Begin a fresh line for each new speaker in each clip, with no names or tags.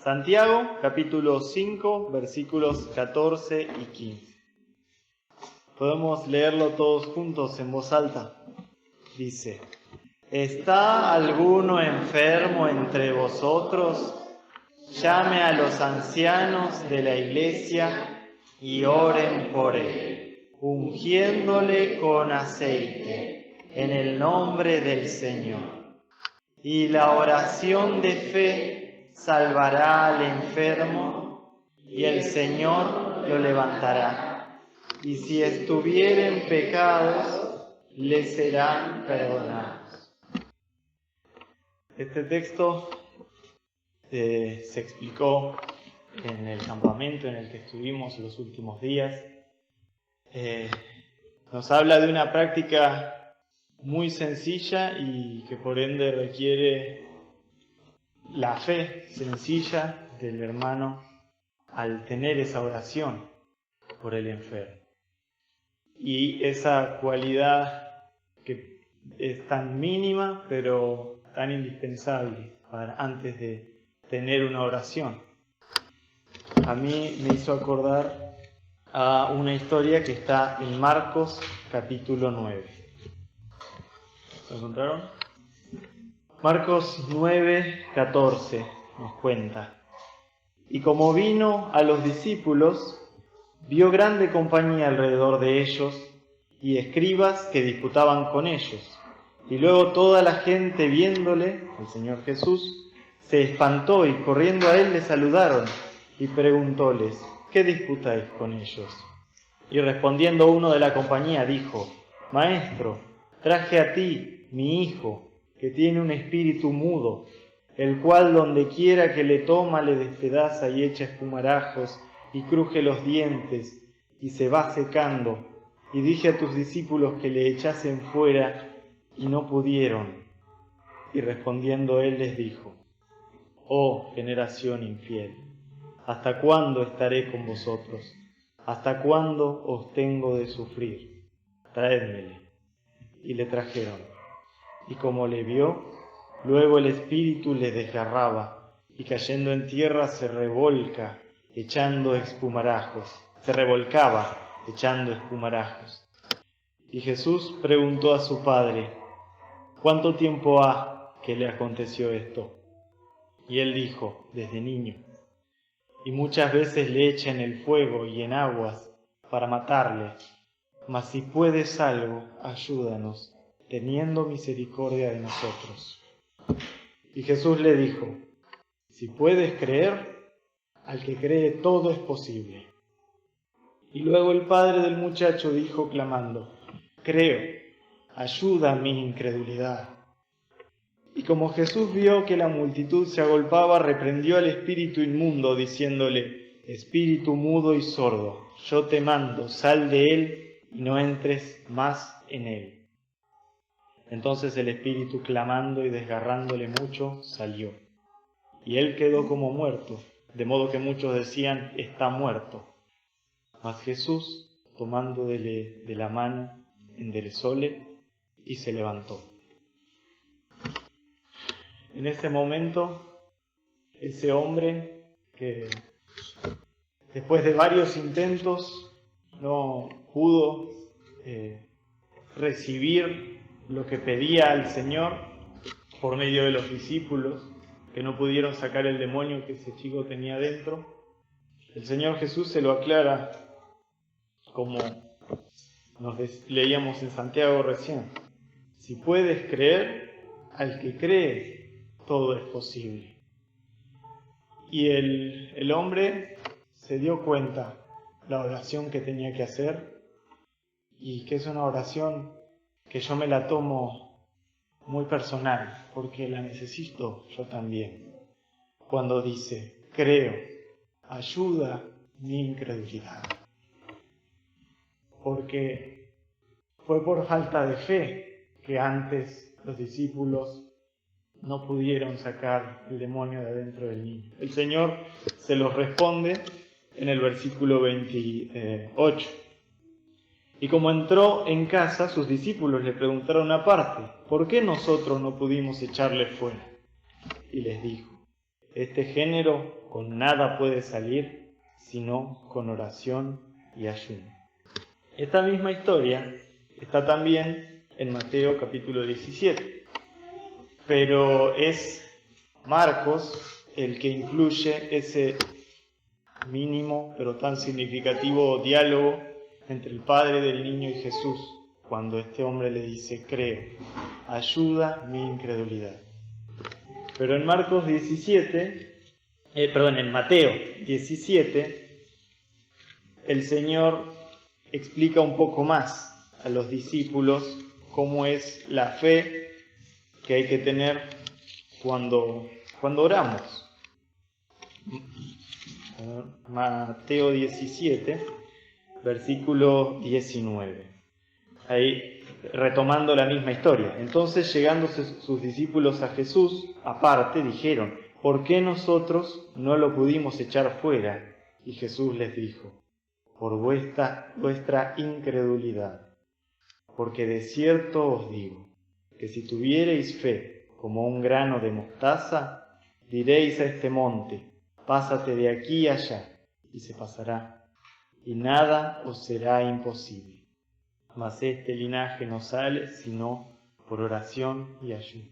Santiago, capítulo 5, versículos 14 y 15. Podemos leerlo todos juntos en voz alta. Dice: ¿Está alguno enfermo entre vosotros? Llame a los ancianos de la iglesia y oren por él, ungiéndole con aceite en el nombre del Señor. Y la oración de fe salvará al enfermo, y el Señor lo levantará. Y si estuvieren pecados, le serán perdonados. Este texto se explicó en el campamento en el que estuvimos los últimos días. Nos habla de una práctica muy sencilla y que por ende requiere la fe sencilla del hermano al tener esa oración por el enfermo. Y esa cualidad que es tan mínima pero tan indispensable antes de tener una oración. A mí me hizo acordar a una historia que está en Marcos capítulo 9. ¿Lo encontraron? Marcos 9, 14 nos cuenta: y como vino a los discípulos, vio grande compañía alrededor de ellos y escribas que disputaban con ellos. Y luego toda la gente viéndole, el Señor Jesús, se espantó y corriendo a él le saludaron y preguntóles: ¿qué disputáis con ellos? Y respondiendo uno de la compañía dijo: Maestro, traje a ti mi hijo, que tiene un espíritu mudo, el cual donde quiera que le toma le despedaza y echa espumarajos y cruje los dientes y se va secando. Y dije a tus discípulos que le echasen fuera y no pudieron. Y respondiendo él les dijo: Oh generación infiel, ¿hasta cuándo estaré con vosotros? ¿Hasta cuándo os tengo de sufrir? Traédmele. Y le trajeron. Y como le vio, luego el espíritu le desgarraba, y cayendo en tierra se revolcaba, echando espumarajos. Y Jesús preguntó a su padre: ¿cuánto tiempo ha que le aconteció esto? Y él dijo: desde niño. Y muchas veces le echa en el fuego y en aguas para matarle. Mas si puedes algo, ayúdanos, teniendo misericordia de nosotros. Y Jesús le dijo: si puedes creer, al que cree todo es posible. Y luego el padre del muchacho dijo clamando: creo, ayuda a mi incredulidad. Y como Jesús vio que la multitud se agolpaba, reprendió al espíritu inmundo, diciéndole: espíritu mudo y sordo, yo te mando, sal de él y no entres más en él. Entonces el espíritu, clamando y desgarrándole mucho, salió. Y él quedó como muerto, de modo que muchos decían: está muerto. Mas Jesús, tomándole de la mano, enderezóle y se levantó. En ese momento, ese hombre que después de varios intentos no pudo recibir lo que pedía al Señor por medio de los discípulos, que no pudieron sacar el demonio que ese chico tenía dentro, el Señor Jesús se lo aclara, como leíamos en Santiago recién: si puedes creer, al que cree todo es posible. Y el hombre se dio cuenta la oración que tenía que hacer, y que es una oración que yo me la tomo muy personal, porque la necesito yo también. Cuando dice: creo, ayuda mi incredulidad. Porque fue por falta de fe que antes los discípulos no pudieron sacar el demonio de adentro del niño. El Señor se los responde en el versículo 28. Y como entró en casa, sus discípulos le preguntaron aparte: ¿por qué nosotros no pudimos echarle fuera? Y les dijo: Este género con nada puede salir, sino con oración y ayuno. Esta misma historia está también en Mateo capítulo 17, pero es Marcos el que incluye ese mínimo pero tan significativo diálogo entre el padre del niño y Jesús, cuando este hombre le dice: creo, ayuda mi incredulidad. Pero en Mateo 17, el Señor explica un poco más a los discípulos cómo es la fe que hay que tener cuando oramos. Mateo 17, versículo 19. Ahí, retomando la misma historia. Entonces, llegando sus discípulos a Jesús, aparte, dijeron: ¿por qué nosotros no lo pudimos echar fuera? Y Jesús les dijo: por vuestra incredulidad. Porque de cierto os digo, que si tuviereis fe como un grano de mostaza, diréis a este monte: pásate de aquí allá, y se pasará, y nada os será imposible. Mas este linaje no sale sino por oración y ayuno.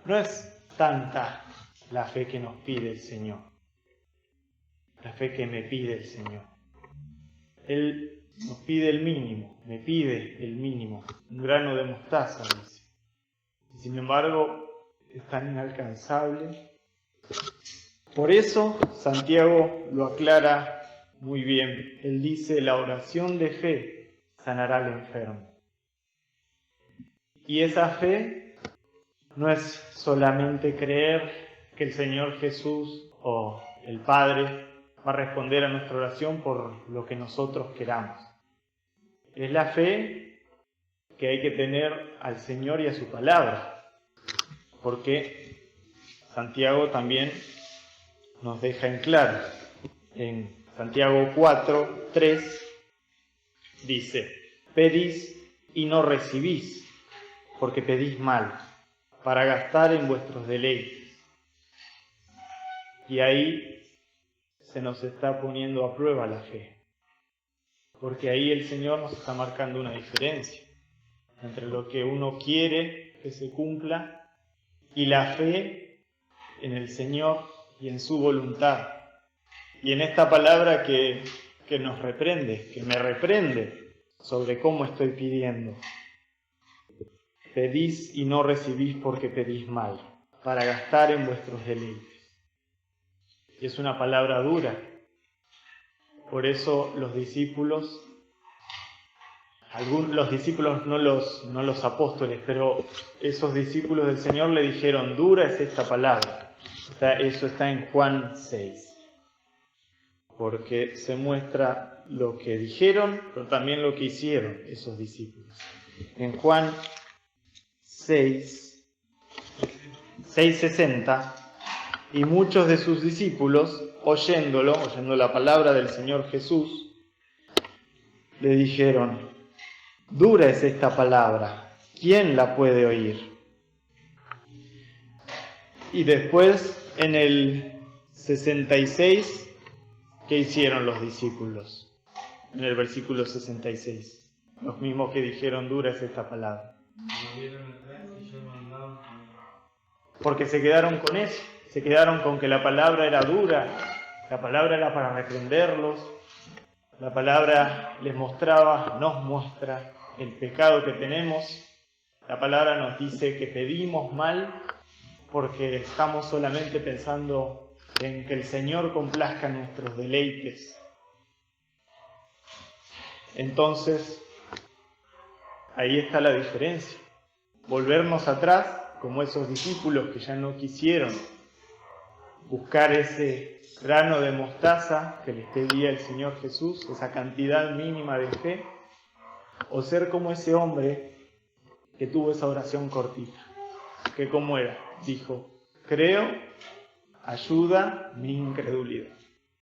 No es tanta la fe que nos pide el Señor, la fe que me pide el Señor. Él nos pide el mínimo, me pide el mínimo, un grano de mostaza, dice. Y sin embargo, es tan inalcanzable. Por eso Santiago lo aclara muy bien. Él dice: la oración de fe sanará al enfermo. Y esa fe no es solamente creer que el Señor Jesús o el Padre va a responder a nuestra oración por lo que nosotros queramos. Es la fe que hay que tener al Señor y a su palabra, porque Santiago también nos deja en claro. En Santiago 4, 3 dice: pedís y no recibís, porque pedís mal, para gastar en vuestros deleites. Y ahí se nos está poniendo a prueba la fe, porque ahí el Señor nos está marcando una diferencia entre lo que uno quiere que se cumpla y la fe en el Señor y en su voluntad. Y en esta palabra que nos reprende, que me reprende sobre cómo estoy pidiendo. Pedís y no recibís porque pedís mal, para gastar en vuestros deleites. Y es una palabra dura. Por eso los discípulos, no los apóstoles, pero esos discípulos del Señor le dijeron: dura es esta palabra. Eso está en Juan 6. Porque se muestra lo que dijeron, pero también lo que hicieron esos discípulos. En Juan 6:60, y muchos de sus discípulos, oyendo la palabra del Señor Jesús, le dijeron: dura es esta palabra, ¿quién la puede oír? Y después, en el 66, ¿qué hicieron los discípulos? En el versículo 66, los mismos que dijeron: dura es esta palabra. Porque se quedaron con eso, se quedaron con que la palabra era dura, la palabra era para reprenderlos, la palabra nos muestra el pecado que tenemos, la palabra nos dice que pedimos mal porque estamos solamente pensando en que el Señor complazca nuestros deleites. Entonces, ahí está la diferencia. Volvernos atrás, como esos discípulos que ya no quisieron buscar ese grano de mostaza que les pedía el Señor Jesús, esa cantidad mínima de fe, o ser como ese hombre que tuvo esa oración cortita, que ¿cómo era? Dijo: creo, ayuda mi incredulidad.